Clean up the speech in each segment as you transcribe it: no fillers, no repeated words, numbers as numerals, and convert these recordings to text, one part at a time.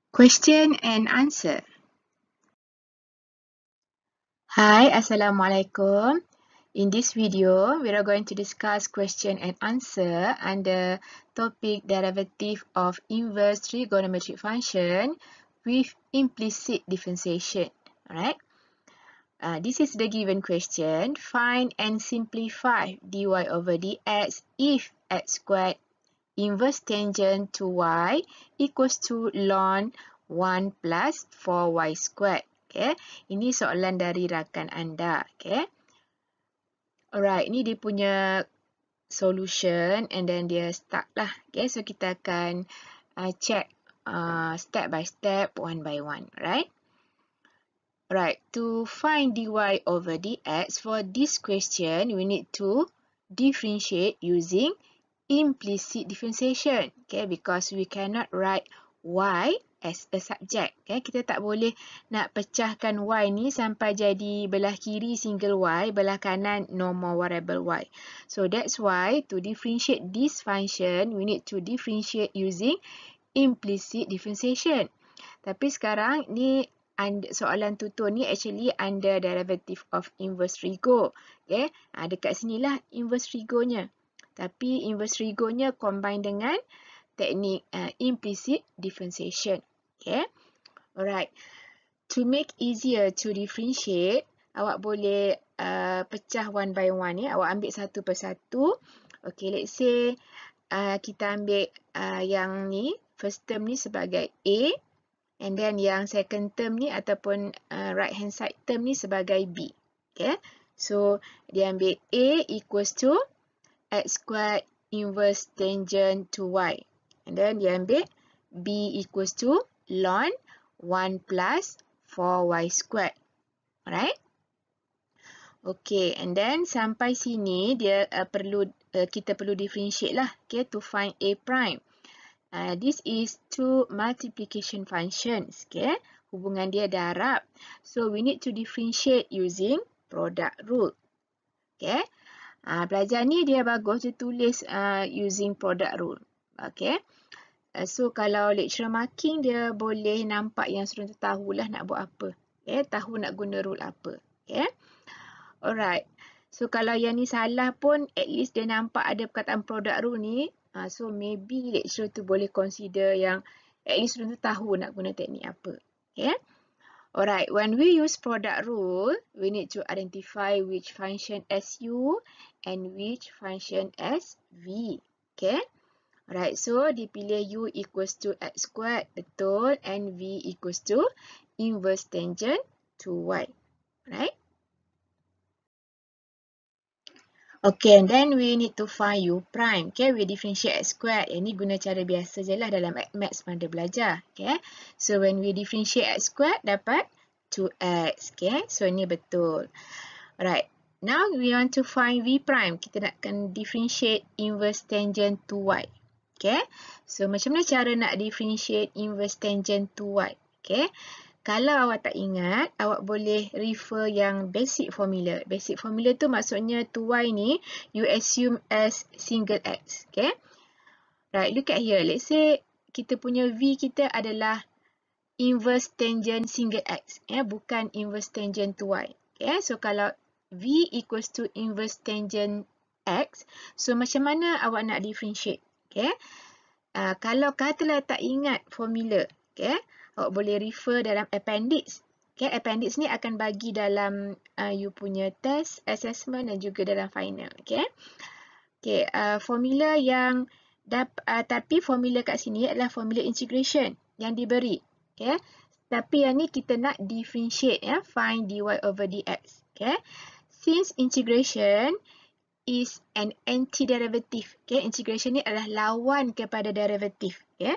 Question and answer. Hi, Assalamualaikum. In this video, we are going to discuss question and answer under topic derivative of inverse trigonometric function with implicit differentiation. Alright. This is the given question. Find and simplify dy over dx if x squared inverse tangent to y equals to ln 1 plus 4y squared. Okay. Ini soalan dari rakan anda. Okay. Alright, ini dia punya solution and then dia start lah. Okay, so kita akan check step by step, one by one. Right? Right, to find dy over dx, for this question, we need to differentiate using implicit differentiation, okay, because we cannot write y as a subject. Okay, kita tak boleh nak pecahkan y ni sampai jadi belah kiri single y, belah kanan normal variable y. So that's why to differentiate this function, we need to differentiate using implicit differentiation. Tapi sekarang ni soalan tutur ni actually under derivative of inverse trigo. Okay, dekat sinilah inverse trigonya. Tapi inverse trigonya combine dengan teknik implicit differentiation. Okay. Alright. To make easier to differentiate, awak boleh pecah one by one ni. Awak ambil satu persatu. Okay, let's say kita ambil yang ni, first term ni sebagai A. And then yang second term ni ataupun right hand side term ni sebagai B. Okay. So, dia ambil A equals to x squared inverse tangent to y. And then dia ambil b equals to ln 1 plus 4y squared. Alright? Okay, and then sampai sini dia kita perlu differentiate lah, okay, to find a prime. This is two multiplication functions, okay? Hubungan dia darab. So we need to differentiate using product rule. Okay? Belajar ni dia bagus dia tulis using product rule. Okay. So kalau lecturer marking dia boleh nampak yang student tu tahulah nak buat apa. Okay. Tahu nak guna rule apa. Okay. Alright. So kalau yang ni salah pun at least dia nampak ada perkataan product rule ni. So maybe lecturer tu boleh consider yang at least student tu tahu nak guna teknik apa. Okay. Alright, when we use product rule, we need to identify which function as u and which function as v. Okay? Alright, so dipilih u equals to x squared, betul, and v equals to inverse tangent to y. Right? Okay, and then we need to find u prime. Okay, we differentiate x squared. Ini guna cara biasa je lah dalam maths pada belajar. Okay, so when we differentiate x squared, dapat 2x. Okay, so ini betul. Alright, now we want to find v prime. Kita nakkan differentiate inverse tangent to y. Okay, so macam mana cara nak differentiate inverse tangent to y? Okay, kalau awak tak ingat, awak boleh refer yang basic formula. Basic formula tu maksudnya to y ni, you assume as single x. Okay, right, look at here. Let's say kita punya v kita adalah inverse tangent single x, bukan inverse tangent to y. Okay, so kalau v equals to inverse tangent x, so macam mana awak nak differentiate? Okay, kalau katalah tak ingat formula, okay, awak boleh refer dalam appendix. Okay, appendix ni akan bagi dalam you punya test, assessment dan juga dalam final. Okay, okay, formula yang tapi formula kat sini adalah formula integration yang diberi. Okay. Tapi yang ni kita nak differentiate, find dy over dx. Okay. Since integration is an antiderivative. Okay. Integration ni adalah lawan kepada derivative. Okay.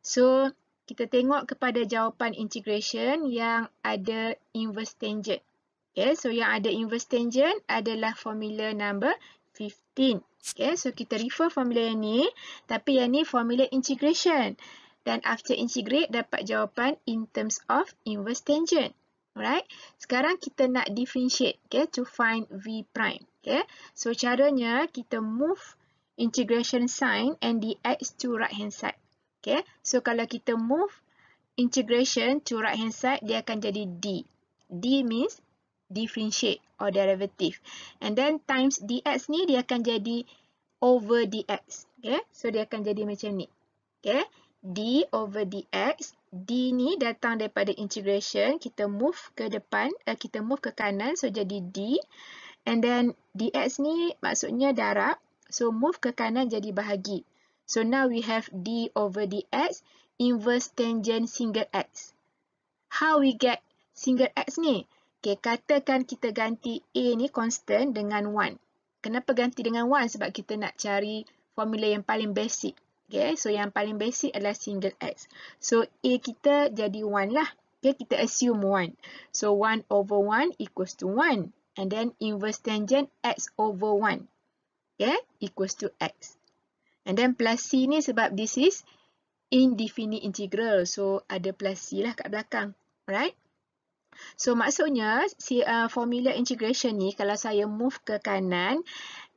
So, kita tengok kepada jawapan integration yang ada inverse tangent. Okay. So, yang ada inverse tangent adalah formula number 15. Okay. So, kita refer formula yang ni. Tapi yang ni formula integration. Dan after integrate dapat jawapan in terms of inverse tangent. Alright. Sekarang kita nak differentiate, okay, to find v prime. Okay. So caranya kita move integration sign and dx to right hand side. Okay. So kalau kita move integration to right hand side, dia akan jadi D. D means differentiate or derivative. And then times dx ni dia akan jadi over dx. Okay, so dia akan jadi macam ni. Okay, D over dx. D ni datang daripada integration, kita move ke depan, kita move ke kanan, so jadi D. And then dx ni maksudnya darab, so move ke kanan jadi bahagi. So now we have D over dx inverse tangent single x. How we get single x ni? Okay, katakan kita ganti A ni constant dengan 1. Kenapa ganti dengan 1? Sebab kita nak cari formula yang paling basic. Okay, so yang paling basic adalah single x. So A kita jadi 1 lah. Okay, kita assume 1. So 1 over 1 equals to 1. And then inverse tangent x over 1. Okay, equals to x. And then plus C ni sebab this is indefinite integral. So ada plus C lah kat belakang. Alright. So maksudnya si formula integration ni kalau saya move ke kanan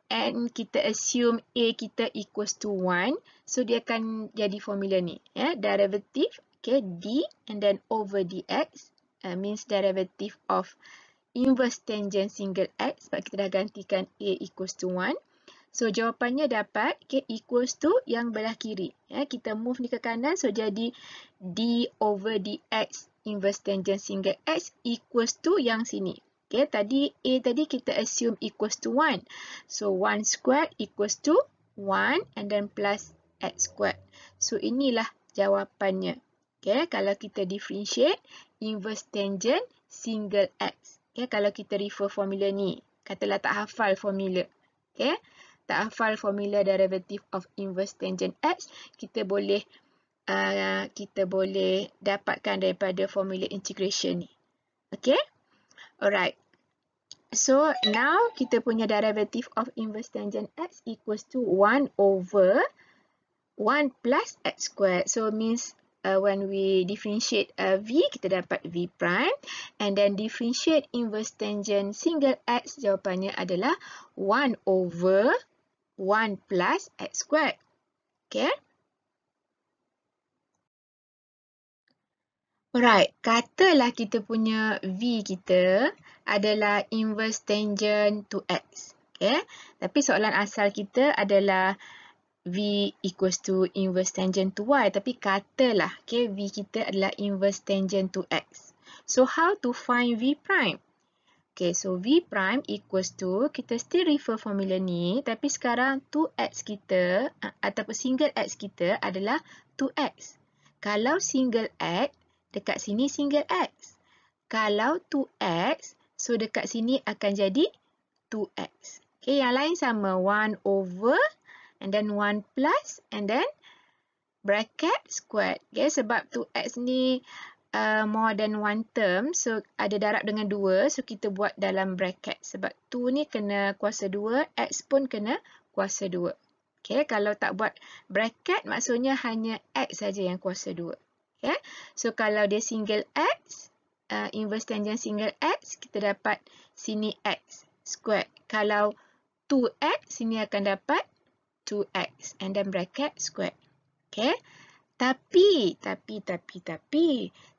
and kita assume A kita equals to 1, so dia akan jadi formula ni, derivative, okay, D and then over dx means derivative of inverse tangent single x sebab kita dah gantikan A equals to 1. So jawapannya dapat, okay, equals to yang belah kiri. Kita move ni ke kanan, so jadi D over dx inverse tangent single x equals to yang sini. Okay, tadi A tadi kita assume equals to 1. So 1 squared equals to 1 and then plus x squared. So inilah jawapannya. Okay, kalau kita differentiate inverse tangent single x. Okay, kalau kita refer formula ni, katalah tak hafal formula. Okay, tak hafal formula derivative of inverse tangent x, kita boleh dapatkan daripada formula integration ni. Okay, alright. So now kita punya derivative of inverse tangent x equals to 1 over 1 plus x squared. So means when we differentiate v, kita dapat v prime. And then differentiate inverse tangent single x, jawapannya adalah 1 over 1 plus x squared. Okay. Alright, katalah kita punya v kita adalah inverse tangent to x. Okay. Tapi soalan asal kita adalah v equals to inverse tangent to y. Tapi katalah, okay, v kita adalah inverse tangent to x. So how to find v prime? Okay, so v prime equals to, kita still refer formula ni, tapi sekarang 2x kita ataupun single x kita adalah 2x. Kalau single x, dekat sini single x. Kalau 2x, so dekat sini akan jadi 2x. Okay, yang lain sama, 1 over, and then 1 plus, and then bracket squared. Okay, sebab 2x ni more than one term, so ada darab dengan 2, so kita buat dalam bracket. Sebab 2 ni kena kuasa 2, x pun kena kuasa 2. Okay, kalau tak buat bracket, maksudnya hanya x saja yang kuasa 2. Okay, so kalau dia single x, inverse tangent single x, kita dapat sini x squared. Kalau 2x, sini akan dapat 2x and then bracket squared. Okay, tapi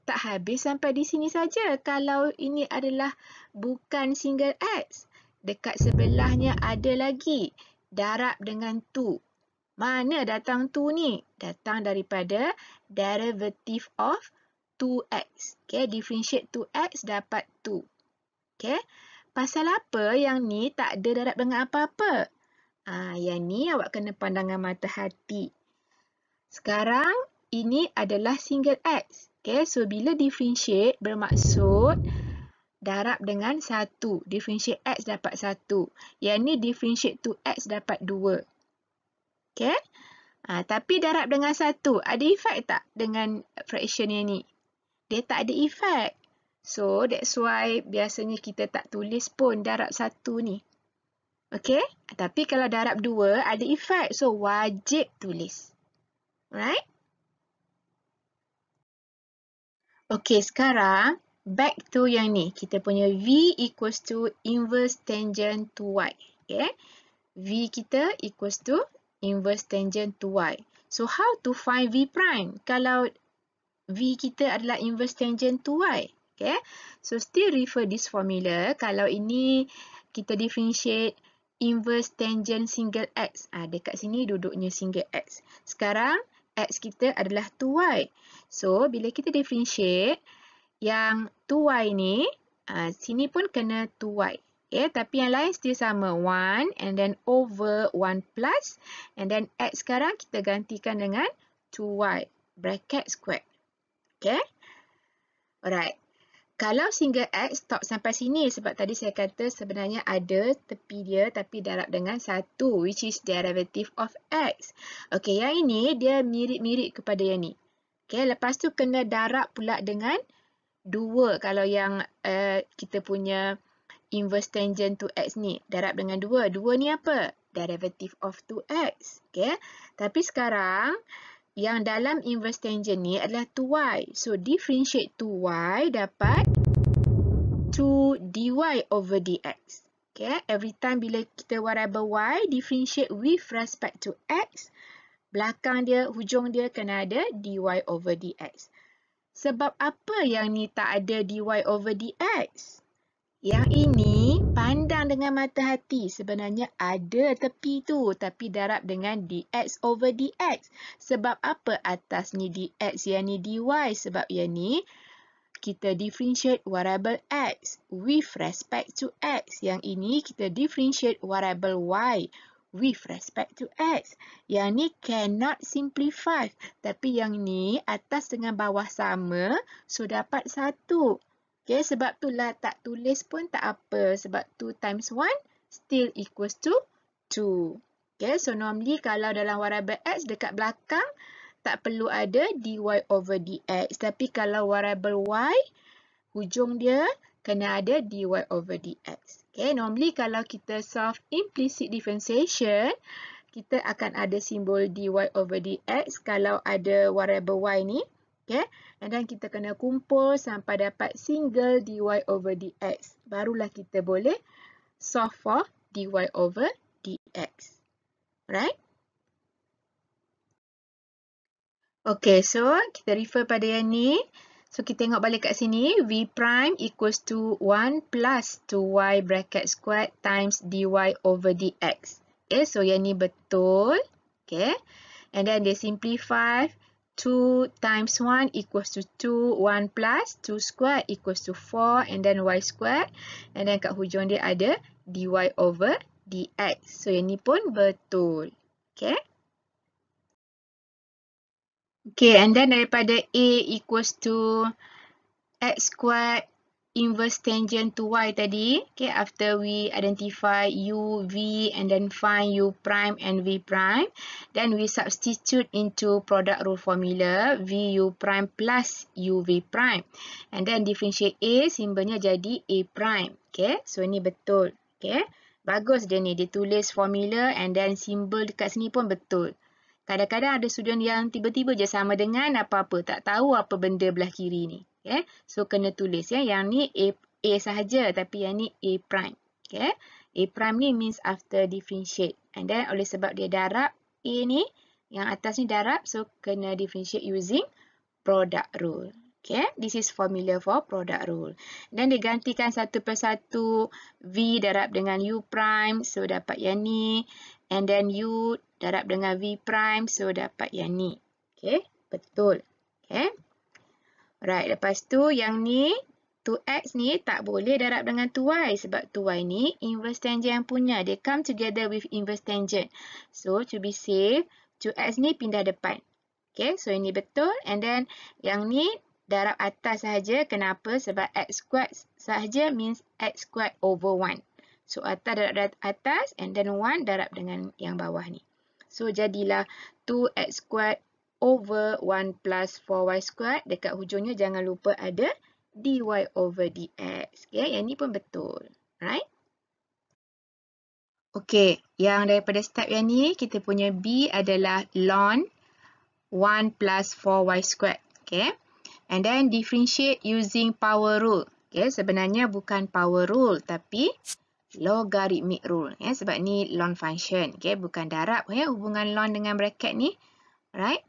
tak habis sampai di sini saja. Kalau ini adalah bukan single x, dekat sebelahnya ada lagi darab dengan 2. Mana datang 2 ni? Datang daripada derivative of 2x. Okay, differentiate 2x dapat 2. Okay, pasal apa yang ni tak ada darab dengan apa-apa? Yang ni awak kena pandangan mata hati. Sekarang ini adalah single x. Okay, so bila differentiate bermaksud darab dengan 1. Differentiate x dapat 1. Yang ni differentiate 2x dapat 2. Okay. Tapi darab dengan 1. Ada efek tak dengan fraction yang ni? Dia tak ada efek. So, that's why biasanya kita tak tulis pun darab 1 ni. Okay. Tapi kalau darab 2 ada efek. So, wajib tulis. Alright. Okay, sekarang back to yang ni. Kita punya v equals to inverse tangent to y. Okay. V kita equals to inverse tangent to y. So, how to find v prime? Kalau V kita adalah inverse tangent to Y. Okay. So still refer this formula. Kalau ini kita differentiate inverse tangent single X. Dekat sini duduknya single X. Sekarang X kita adalah 2Y. So bila kita differentiate yang 2Y ni, sini pun kena 2Y. Okay, tapi yang lain still sama 1 and then over 1 plus and then X sekarang kita gantikan dengan 2Y bracket square. Okay. Alright. Kalau single X stop sampai sini sebab tadi saya kata sebenarnya ada tepi dia tapi darab dengan 1 which is derivative of X. Okay, yang ini dia mirip-mirip kepada yang ni. Okay, lepas tu kena darab pula dengan 2 kalau yang kita punya inverse tangent to X ni. Darab dengan 2. 2 ni apa? Derivative of 2X. Okay. Tapi sekarang, yang dalam inverse tangent ni adalah 2Y. So, differentiate 2Y dapat 2 dy over dx. Okay. Every time bila kita variable Y, differentiate with respect to X, belakang dia, hujung dia kena ada dy over dx. Sebab apa yang ni tak ada dy over dx? Yang ini pandang dengan mata hati. Sebenarnya ada tepi tu tapi darab dengan dx over dx. Sebab apa atas ni dx, yang ni dy? Sebab yang ni kita differentiate variable x with respect to x. Yang ini kita differentiate variable y with respect to x. Yang ni cannot simplify. Tapi yang ni atas dengan bawah sama. So dapat 1. Okay, sebab itulah tak tulis pun tak apa. Sebab 2 times 1 still equals to 2. Okay, so normally kalau dalam variable x dekat belakang tak perlu ada dy over dx. Tapi kalau variable y, hujung dia kena ada dy over dx. Okay, normally kalau kita solve implicit differentiation, kita akan ada simbol dy over dx kalau ada variable y ni. Okay, and then kita kena kumpul sampai dapat single dy over dx. Barulah kita boleh solve for dy over dx. Right? Okay, so kita refer pada yang ni. So kita tengok balik kat sini. V prime equals to 1 plus 2y bracket squared times dy over dx. Okay, so yang ni betul. Okay, and then dia simplify. 2 times 1 equals to 2, 1 plus 2 squared equals to 4 and then y squared and then kat hujung dia ada dy over dx. So yang ni pun betul. Okay. Okay, and then daripada A equals to x squared inverse tangent to y tadi, okay, after we identify u, v, and then find u prime and v prime, then we substitute into product rule formula, v u prime plus u v prime. And then differentiate A, simbolnya jadi A prime. Okay, so ini betul. Okay, bagus dia ni, dia tulis formula and then simbol dekat sini pun betul. Kadang-kadang ada student yang tiba-tiba je sama dengan apa-apa, tak tahu apa benda belah kiri ni. Okay. So kena tulis ya. Yang ni A sahaja tapi yang ni A prime. Okay. A prime ni means after differentiate. And then oleh sebab dia darab A ni, yang atas ni darab, so kena differentiate using product rule. Okay. This is formula for product rule. Dan dia gantikan satu persatu V darab dengan U prime, so dapat yang ni. And then U darab dengan V prime, so dapat yang ni. Okay. Betul. Okay. Right, lepas tu yang ni 2x ni tak boleh darab dengan 2y sebab 2y ni inverse tangent yang punya. They come together with inverse tangent. So to be safe, 2x ni pindah depan. Okay, so ini betul. And then yang ni darab atas sahaja. Kenapa? Sebab x squared sahaja means x squared over 1. So atas darab atas and then 1 darab dengan yang bawah ni. So jadilah 2x squared over 1 plus 4y squared. Dekat hujungnya jangan lupa ada dy over dx. Okay, yang ni pun betul. Right? Okay, yang daripada step yang ni, kita punya B adalah ln 1 plus 4y squared. Okay, and then differentiate using power rule. Okay, sebenarnya bukan power rule tapi logarithmic rule. Okay, sebab ni ln function. Okay, bukan darab. Okay, hubungan ln dengan bracket ni. Right?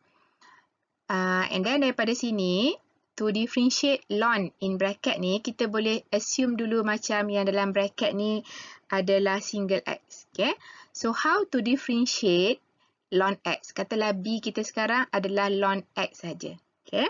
And then daripada sini, to differentiate ln in bracket ni, kita boleh assume dulu macam yang dalam bracket ni adalah single x. Okay? So, how to differentiate ln x? Katalah b kita sekarang adalah ln x saja. Okay?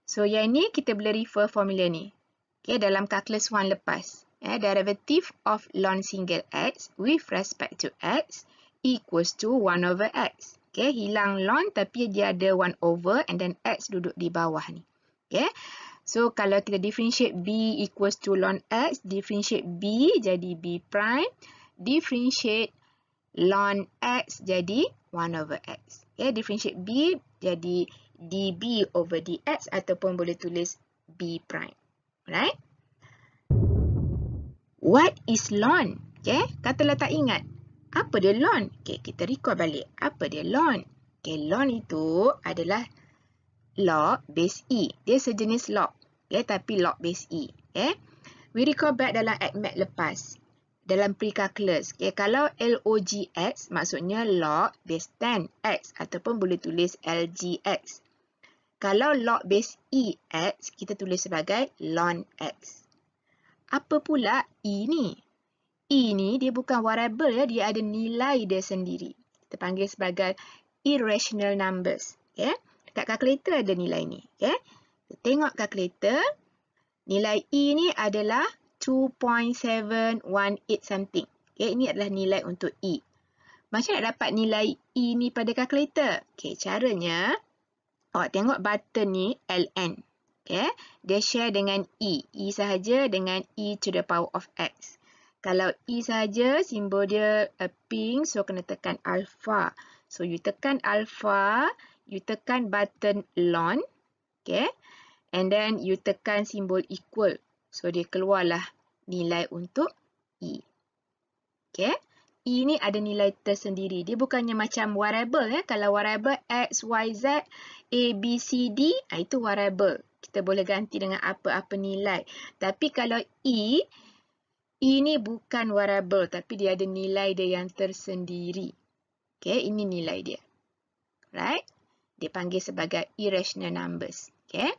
So, yang ni kita boleh refer formula ni. Okay, dalam calculus 1 lepas. Derivative of ln single x with respect to x equals to 1 over x. Okay, hilang ln tapi dia ada 1 over and then x duduk di bawah ni. Okay, so kalau kita differentiate b equals to ln x, differentiate b jadi b prime, differentiate ln x jadi 1 over x. Okay, differentiate b jadi db over dx ataupun boleh tulis b prime. Alright? What is ln? Okay, katalah tak ingat. Apa dia ln? Okay, kita recall balik. Apa dia ln? Okay, ln itu adalah log base E. Dia sejenis log. Okay, tapi log base E. Okay. We recall back dalam ADMAT lepas. Dalam pre-calculus. Okay, kalau LOGX maksudnya log base 10x ataupun boleh tulis LGX. Kalau log base EX, kita tulis sebagai ln x. Apa pula E ni? E ni dia bukan variable ya, dia ada nilai dia sendiri. Kita panggil sebagai irrational numbers. Okay? Dekat kalkulator ada nilai ni. Okay? Tengok kalkulator, nilai E ni adalah 2.718 something. Okay? Ini adalah nilai untuk E. Macam nak dapat nilai E ni pada kalkulator? Okay, caranya, awak tengok button ni ln. Okay? Dia share dengan E. E sahaja dengan E to the power of x. Kalau E saja, simbol dia pink, so kena tekan alpha. So, you tekan alpha, you tekan button ln, okay? And then, you tekan simbol equal. So, dia keluarlah nilai untuk E. Okay? E ni ada nilai tersendiri. Dia bukannya macam variable. Ya? Kalau variable X, Y, Z, A, B, C, D, itu variable. Kita boleh ganti dengan apa-apa nilai. Tapi kalau E ni bukan variable, tapi dia ada nilai dia yang tersendiri. Okay, ini nilai dia. Right? Dia panggil sebagai irrational numbers. Okay?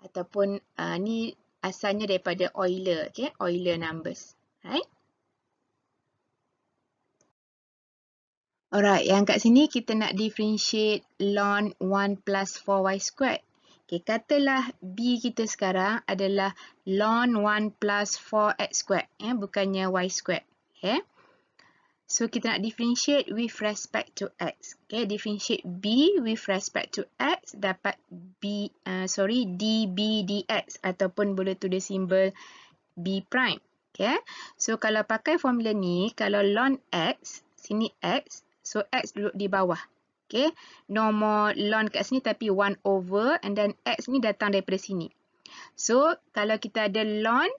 Ataupun ni asalnya daripada Euler. Okay? Euler numbers. Right? Alright, yang kat sini kita nak differentiate ln 1 plus 4y squared. Okay, katalah B kita sekarang adalah ln 1 plus 4x squared. Bukannya y squared. Okay. So, kita nak differentiate with respect to x. Okay, differentiate B with respect to x dapat dB dx ataupun boleh tulis simbol B prime. Okay. So, kalau pakai formula ni, kalau ln x, sini x, so x duduk di bawah. Okay, no more ln kat sini tapi 1 over and then x ni datang daripada sini. So, kalau kita ada ln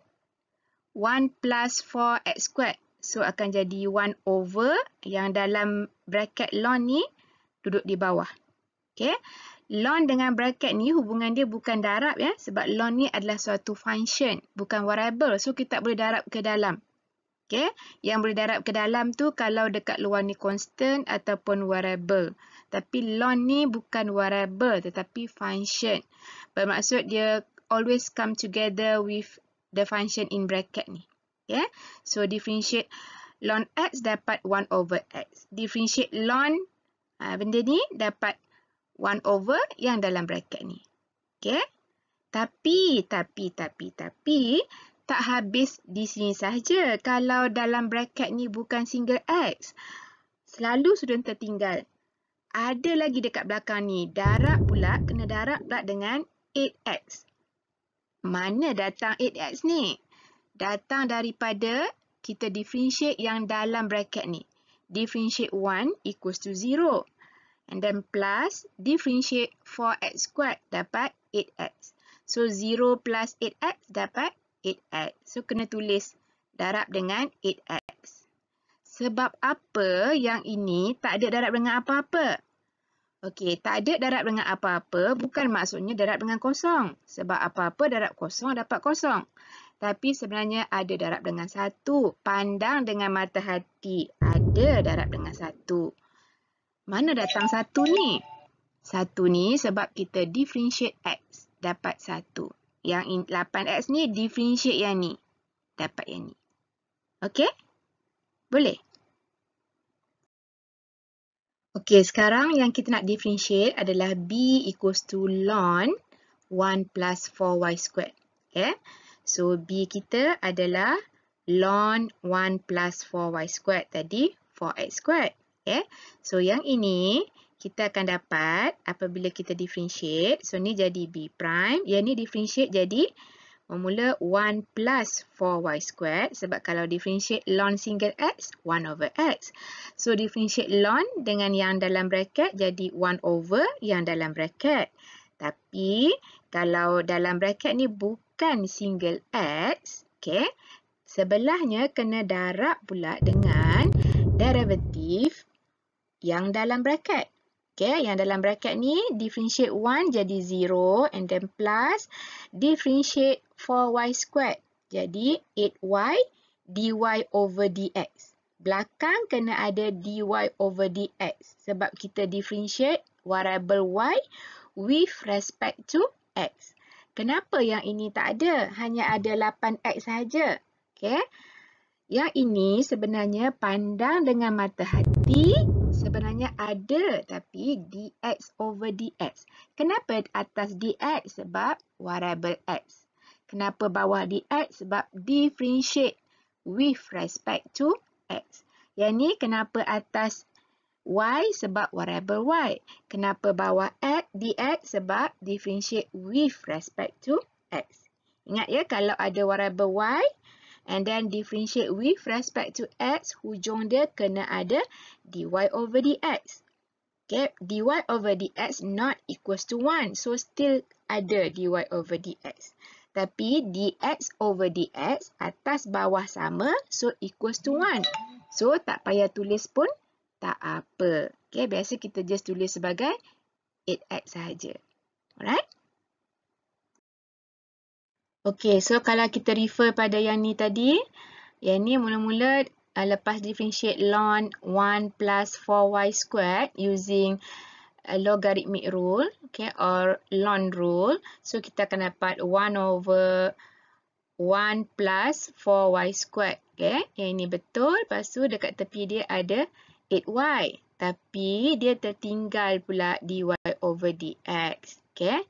1 plus 4x squared, so akan jadi 1 over yang dalam bracket ln ni duduk di bawah. Okay, ln dengan bracket ni hubungan dia bukan darab ya, sebab ln ni adalah suatu function, bukan variable. So, kita tak boleh darab ke dalam. Okay, yang boleh darab ke dalam tu kalau dekat luar ni constant ataupun variable. Tapi ln ni bukan variable tetapi function. Bermaksud dia always come together with the function in bracket ni. Okay, so differentiate ln x dapat 1 over x. Differentiate ln benda ni dapat 1 over yang dalam bracket ni. Okay, tapi tak habis di sini sahaja. Kalau dalam bracket ni bukan single x, selalu student tertinggal. Ada lagi dekat belakang ni. Darab pula, kena darab pula dengan 8x. Mana datang 8x ni? Datang daripada kita differentiate yang dalam bracket ni. Differentiate 1 equals to 0. And then plus differentiate 4x squared dapat 8x. So 0 plus 8x dapat 8x. So, kena tulis darab dengan 8x. Sebab apa yang ini tak ada darab dengan apa-apa? Okey, tak ada darab dengan apa-apa bukan maksudnya darab dengan kosong. Sebab apa-apa darab kosong dapat kosong. Tapi sebenarnya ada darab dengan 1. Pandang dengan mata hati. Ada darab dengan 1. Mana datang 1 ni? 1 ni sebab kita differentiate X. Dapat 1. Yang 8X ni differentiate yang ni. Dapat yang ni. Okey? Boleh? Okey, sekarang yang kita nak differentiate adalah B equals to ln 1 plus 4y squared. Okay? So, B kita adalah ln 1 plus 4y squared. Tadi 4x squared. Okay? So, yang ini kita akan dapat apabila kita differentiate. So, ni jadi B prime. Yang ni differentiate jadi formula 1 plus 4y squared. Sebab kalau differentiate ln single x, 1 over x. So, differentiate ln dengan yang dalam bracket jadi 1 over yang dalam bracket. Tapi, kalau dalam bracket ni bukan single x, okay, sebelahnya kena darab pula dengan derivatif yang dalam bracket. Okay, yang dalam bracket ni differentiate 1 jadi 0 and then plus differentiate 4y squared. Jadi 8y dy over dx. Belakang kena ada dy over dx sebab kita differentiate variable y with respect to x. Kenapa yang ini tak ada? Hanya ada 8x saja. Okay. Yang ini sebenarnya pandang dengan mata hati sebenarnya ada, tapi dx over dx. Kenapa atas dx? Sebab variable x. Kenapa bawah dx? Sebab differentiate with respect to x. Yang ni kenapa atas y? Sebab variable y. Kenapa bawah x dx? Sebab differentiate with respect to x. Ingat ya, kalau ada variable y and then differentiate with respect to x, hujung dia kena ada dy over dx. Okay, dy over dx not equals to 1. So, still ada dy over dx. Tapi, dx over dx atas bawah sama, so equals to 1. So, tak payah tulis pun tak apa. Okay, biasa kita just tulis sebagai 8x sahaja. Alright? Okay, so kalau kita refer pada yang ni tadi, yang ni mula-mula lepas differentiate ln 1 plus 4y squared using logarithmic rule, okay, or ln rule. So, kita akan dapat 1 over 1 plus 4y squared. Okay, yang ini betul. Lepas tu dekat tepi dia ada 8y. Tapi dia tertinggal pula dy over dx. Okay.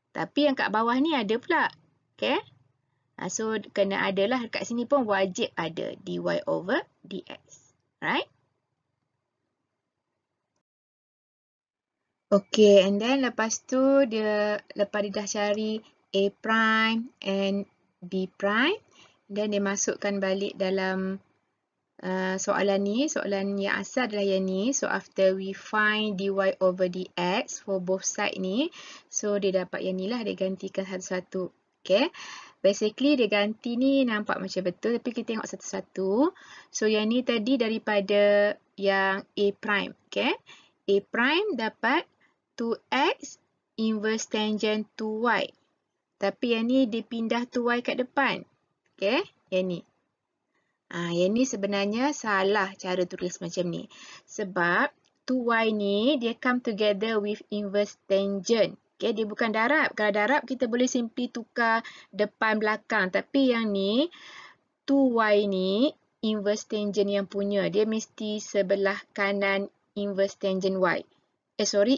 Tapi yang kat bawah ni ada pula. Okay. So, kena adalah dekat sini pun wajib ada dy over dx. Right? Okay, and then lepas tu lepas dia dah cari A prime and B prime, then dia masukkan balik dalam soalan ni. Soalan yang asal adalah yang ni. So, after we find dy over dx for both side ni, so dia dapat yang ni lah, dia gantikan satu-satu. Okay. Basically, dia ganti ni nampak macam betul, tapi kita tengok satu-satu. So, yang ni tadi daripada yang A prime. Okay. A prime dapat 2x inverse tangent 2y. Tapi yang ni dipindah 2y kat depan. Okay. Yang ni. Yang ni sebenarnya salah cara tulis macam ni. Sebab 2y ni dia come together with inverse tangent. Okay, dia bukan darab. Kalau darab kita boleh simply tukar depan belakang. Tapi yang ni 2y ni inverse tangent yang punya. Dia mesti sebelah kanan inverse tangent y.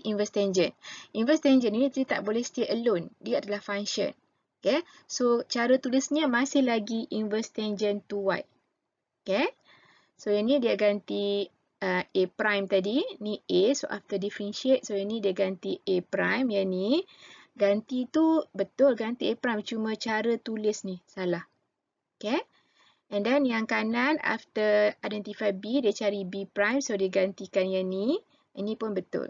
Inverse tangent. Inverse tangent ni dia tak boleh stay alone. Dia adalah function. Okay, so cara tulisnya masih lagi inverse tangent 2y. Okay, so yang ni dia ganti A prime tadi, ni A, so after differentiate, so yang ni dia ganti A prime, yang ni ganti tu betul ganti A prime, cuma cara tulis ni salah. Okay, and then yang kanan after identify B, dia cari B prime, so dia gantikan yang ni pun betul.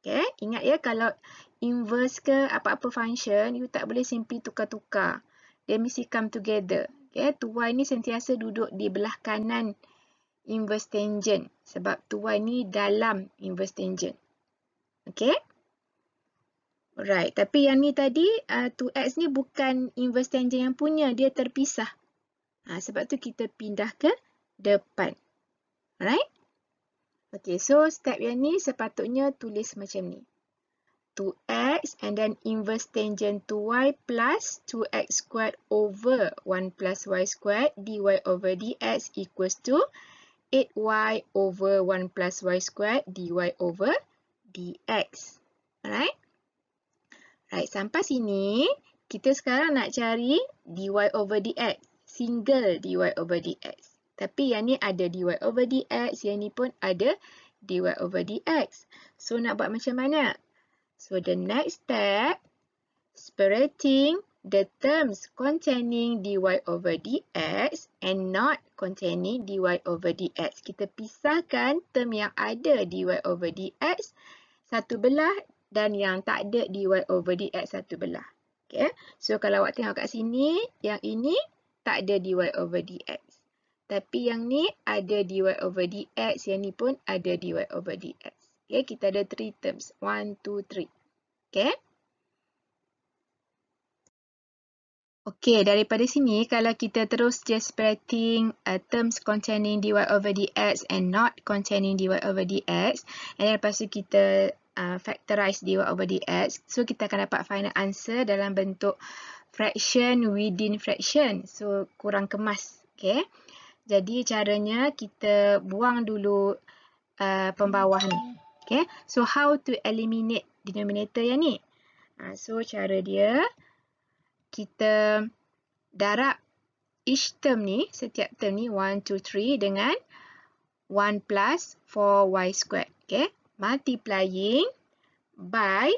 Okay, ingat ya, kalau inverse ke apa-apa function, you tak boleh simply tukar-tukar. Dia mesti come together. Okay, 2y ni sentiasa duduk di belah kanan inverse tangent. Sebab 2y ni dalam inverse tangent. Okay. Alright. Tapi yang ni tadi, 2x ni bukan inverse tangent yang punya. Dia terpisah. Sebab tu kita pindah ke depan. Alright. Okay. So, step yang ni sepatutnya tulis macam ni. 2x and then inverse tangent to y plus 2x squared over 1 plus y squared dy over dx equals to 8y over 1 plus y squared dy over dx. Alright? Right, sampai sini, kita sekarang nak cari dy over dx. Single dy over dx. Tapi yang ni ada dy over dx, yang ni pun ada dy over dx. So, nak buat macam mana? So, the next step, separating the terms containing dy over dx and not containing dy over dx. Kita pisahkan term yang ada dy over dx satu belah dan yang tak ada dy over dx satu belah. Okay. So, kalau awak tengok kat sini, yang ini tak ada dy over dx. Tapi yang ni ada dy over dx, yang ni pun ada dy over dx. Okay, kita ada 3 terms. 1, 2, 3. Okay. Okay, daripada sini, kalau kita terus just separating terms containing dy over dx and not containing dy over dx, and then lepas tu kita factorize dy over dx, so kita akan dapat final answer dalam bentuk fraction within fraction. So, kurang kemas. Okay. Jadi, caranya kita buang dulu pembawah ni. Okay. So, how to eliminate denominator yang ni? So, cara dia, kita darab each term ni, setiap term ni, 1, 2, 3 dengan 1 plus 4y squared. Okay. Multiplying by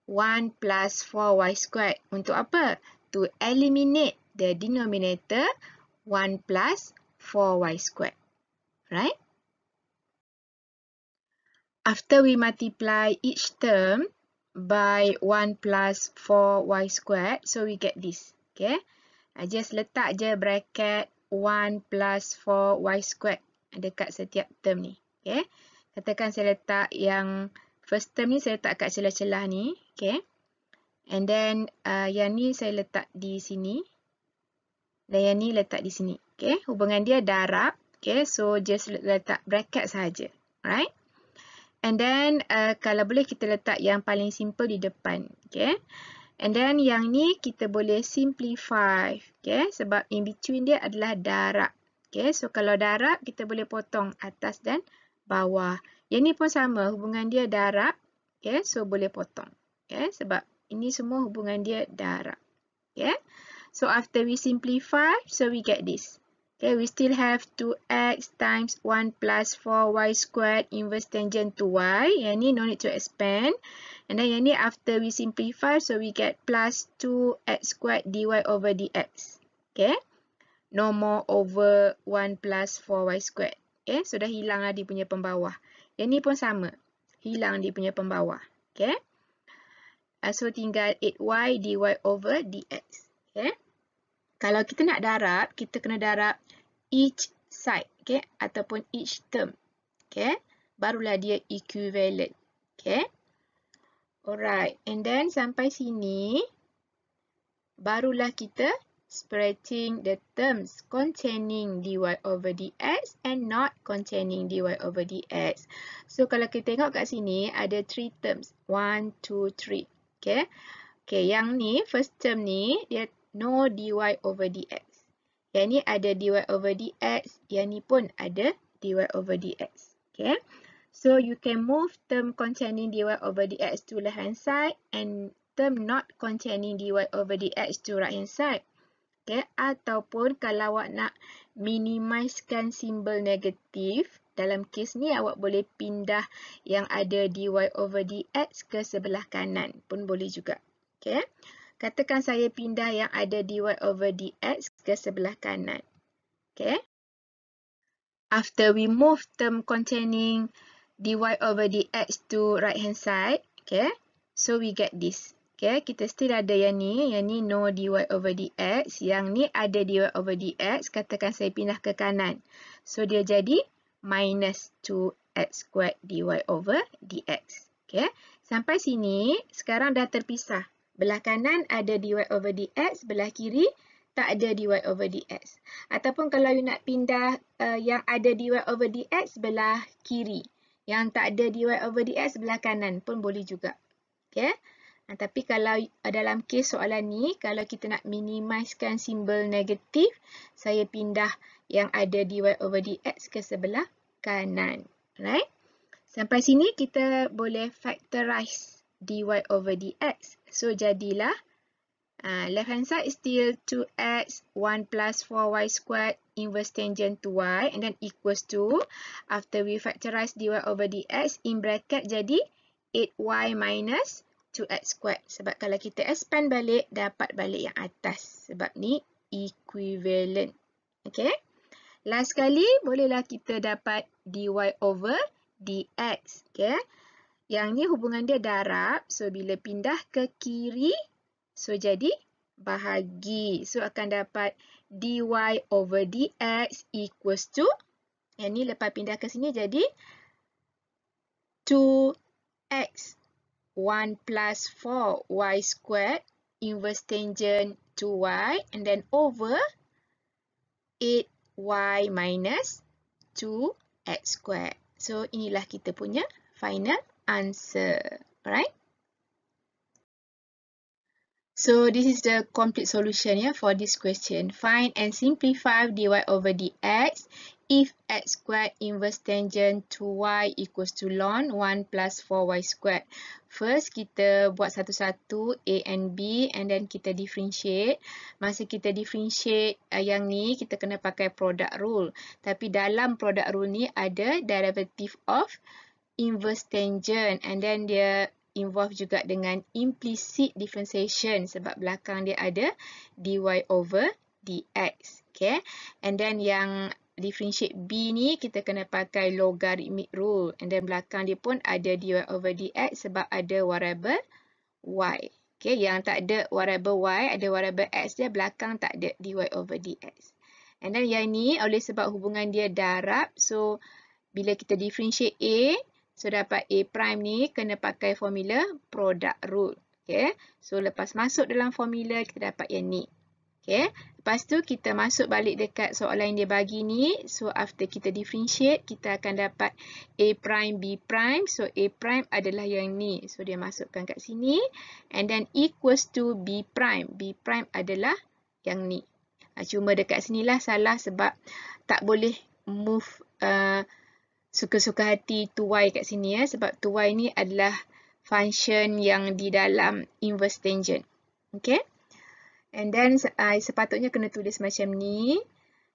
1 plus 4y squared. Untuk apa? To eliminate the denominator 1 plus 4y squared. Right? After we multiply each term by 1 plus 4y squared, so we get this. Okay? Just letak je bracket 1 plus 4y squared dekat setiap term ni. Okay? Katakan saya letak yang first term ni, saya letak kat celah-celah ni. Okay? And then yang ni saya letak di sini. Dan yang ni letak di sini. Okay? Hubungan dia darab. Okay? So, just letak bracket sahaja. Right? And then, kalau boleh kita letak yang paling simple di depan. Okay? And then, yang ni kita boleh simplify. Okay? Sebab in between dia adalah darab. Okay? So, kalau darab, kita boleh potong atas dan bawah. Yang ni pun sama. Hubungan dia darab. Okay? So, boleh potong. Okay? Sebab ini semua hubungan dia darab. Okay? So, after we simplify, so we get this. Okay, we still have 2x times 1 plus 4y squared inverse tangent to y. Yang ni no need to expand. And then yang ni after we simplify, so we get plus 2x squared dy over dx. Okay, no more over 1 plus 4y squared. Okay, so dah hilang lah dia punya pembawah. Yang ni pun sama. Hilang dia punya pembawah. Okay, so tinggal 8y dy over dx. Okay. Kalau kita nak darab, kita kena darab each side, okay, ataupun each term, okay. Barulah dia equivalent, okay. Alright, and then sampai sini, barulah kita separating the terms containing dy over dx and not containing dy over dx. So, kalau kita tengok kat sini, ada 3 terms. 1, 2, 3, okay. Okay, yang ni, first term ni, dia no dy over dx. Yang ni ada dy over dx. Yang ni pun ada dy over dx. Okay. So, you can move term containing dy over dx to left hand side and term not containing dy over dx to right hand side. Okay. Ataupun kalau awak nak minimizekan simbol negatif, dalam kes ni awak boleh pindah yang ada dy over dx ke sebelah kanan pun boleh juga. Okay. Katakan saya pindah yang ada dy over dx ke sebelah kanan. Okay. After we move term containing dy over dx to right hand side, okay, so we get this. Okay, kita still ada yang ni no dy over dx, yang ni ada dy over dx, katakan saya pindah ke kanan. So, dia jadi minus 2x squared dy over dx. Okay, sampai sini, sekarang dah terpisah. Belah kanan ada dy over dx, belah kiri tak ada dy over dx. Ataupun kalau you nak pindah yang ada dy over dx belah kiri, yang tak ada dy over dx belah kanan pun boleh juga. Okay. Tapi kalau dalam kes soalan ni, kalau kita nak minimizekan simbol negatif, saya pindah yang ada dy over dx ke sebelah kanan. Right? Sampai sini kita boleh factorize dy over dx. So jadilah left hand side is still 2x 1 plus 4y squared inverse tangent to y and then equals to, after we factorize dy over dx, in bracket jadi 8y minus 2x squared. Sebab kalau kita expand balik, dapat balik yang atas. Sebab ni equivalent. Okay. Last sekali, bolehlah kita dapat dy over dx. Okay. Yang ni hubungan dia darab. So, bila pindah ke kiri, so jadi bahagi. So, akan dapat dy over dx equals to, yang ni lepas pindah ke sini jadi 2x 1 plus 4y squared inverse tangent to y and then over 8y minus 2x squared. So, inilah kita punya final answer. Alright? So, this is the complete solution for this question. Find and simplify dy over dx if x squared inverse tangent to y equals to ln 1 plus 4y squared. First, kita buat satu-satu A and B and then kita differentiate. Masa kita differentiate yang ni, kita kena pakai product rule. Tapi dalam product rule ni ada derivative of inverse tangent and then dia involve juga dengan implicit differentiation sebab belakang dia ada dy over dx. Okay. And then yang differentiate B ni kita kena pakai logarithmic rule and then belakang dia pun ada dy over dx sebab ada variable y. Okay, yang tak ada variable y, ada variable x dia, belakang tak ada dy over dx. And then yang ni oleh sebab hubungan dia darab, so bila kita differentiate A, so dapat A prime ni kena pakai formula product rule. Okay, so lepas masuk dalam formula kita dapat yang ni. Okay. Lepas tu kita masuk balik dekat soalan yang dia bagi ni. So after kita differentiate, kita akan dapat A prime, B prime. So A prime adalah yang ni. So dia masukkan kat sini. And then equals to B prime. B prime adalah yang ni. Cuma dekat sinilah salah sebab tak boleh move suka-suka hati 2y kat sini ya. Sebab 2y ni adalah function yang di dalam inverse tangent. Okay. And then sepatutnya kena tulis macam ni.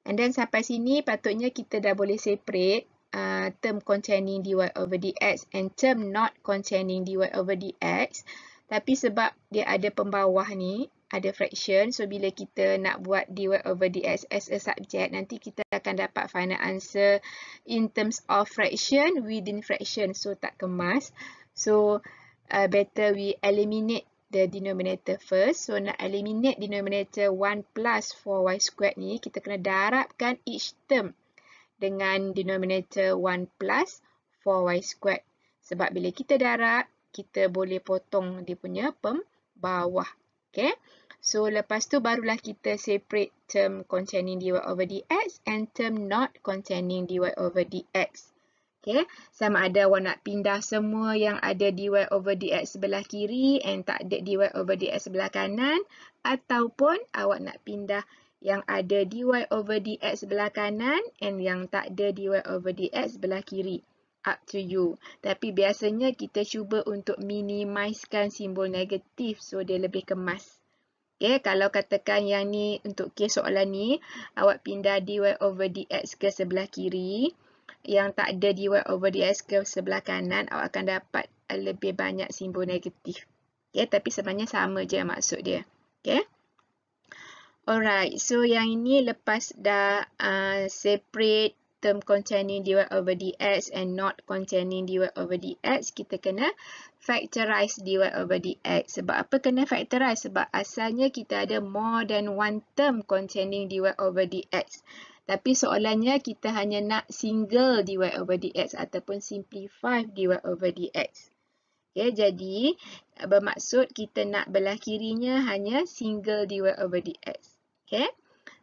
And then sampai sini patutnya kita dah boleh separate term containing dy over dx and term not containing dy over dx. Tapi sebab dia ada pembawah ni, ada fraction. So bila kita nak buat dy over dx as a subject, nanti kita akan dapat final answer in terms of fraction within fraction. So tak kemas. So better we eliminate the denominator first. So nak eliminate denominator 1 plus 4y squared ni, kita kena darabkan each term dengan denominator 1 plus 4y squared. Sebab bila kita darab, kita boleh potong dia punya pembawah. Okay. So lepas tu barulah kita separate term containing dy over dx and term not containing dy over dx. Okay, sama ada awak nak pindah semua yang ada dy over dx sebelah kiri and tak ada dy over dx sebelah kanan, ataupun awak nak pindah yang ada dy over dx sebelah kanan and yang tak ada dy over dx sebelah kiri. Up to you. Tapi biasanya kita cuba untuk minimizekan simbol negatif so dia lebih kemas. Okay, kalau katakan yang ni untuk kes soalan ni, awak pindah dy over dx ke sebelah kiri, yang tak ada dy over dx ke sebelah kanan, awak akan dapat lebih banyak simbol negatif. Okay, tapi sebenarnya sama je maksud dia. Okay. Alright, so yang ini lepas dah separate term containing dy over dx and not containing dy over dx, kita kena factorize dy over dx. Sebab apa kena factorize? Sebab asalnya kita ada more than one term containing dy over dx. Tapi soalannya kita hanya nak single dy over dx ataupun simplify dy over dx. Okay, jadi bermaksud kita nak belah kirinya hanya single dy over dx. Okay,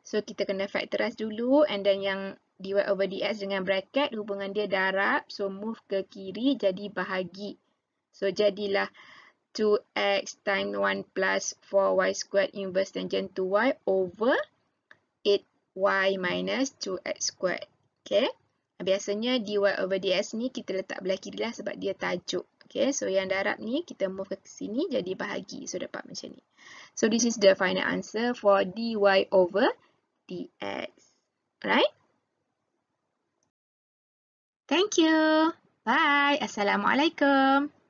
so kita kena factorize dulu and then yang dy over dx dengan bracket hubungan dia darab. So move ke kiri jadi bahagi. So jadilah 2x times 1 plus 4y squared inverse tangent to y over 8y minus 2x squared. Okay. Biasanya dy over ds ni kita letak belah kiri lah sebab dia tajuk. Okay. So yang darab ni kita move ke sini jadi bahagi. So dapat macam ni. So this is the final answer for dy over dx. Alright. Thank you. Bye. Assalamualaikum.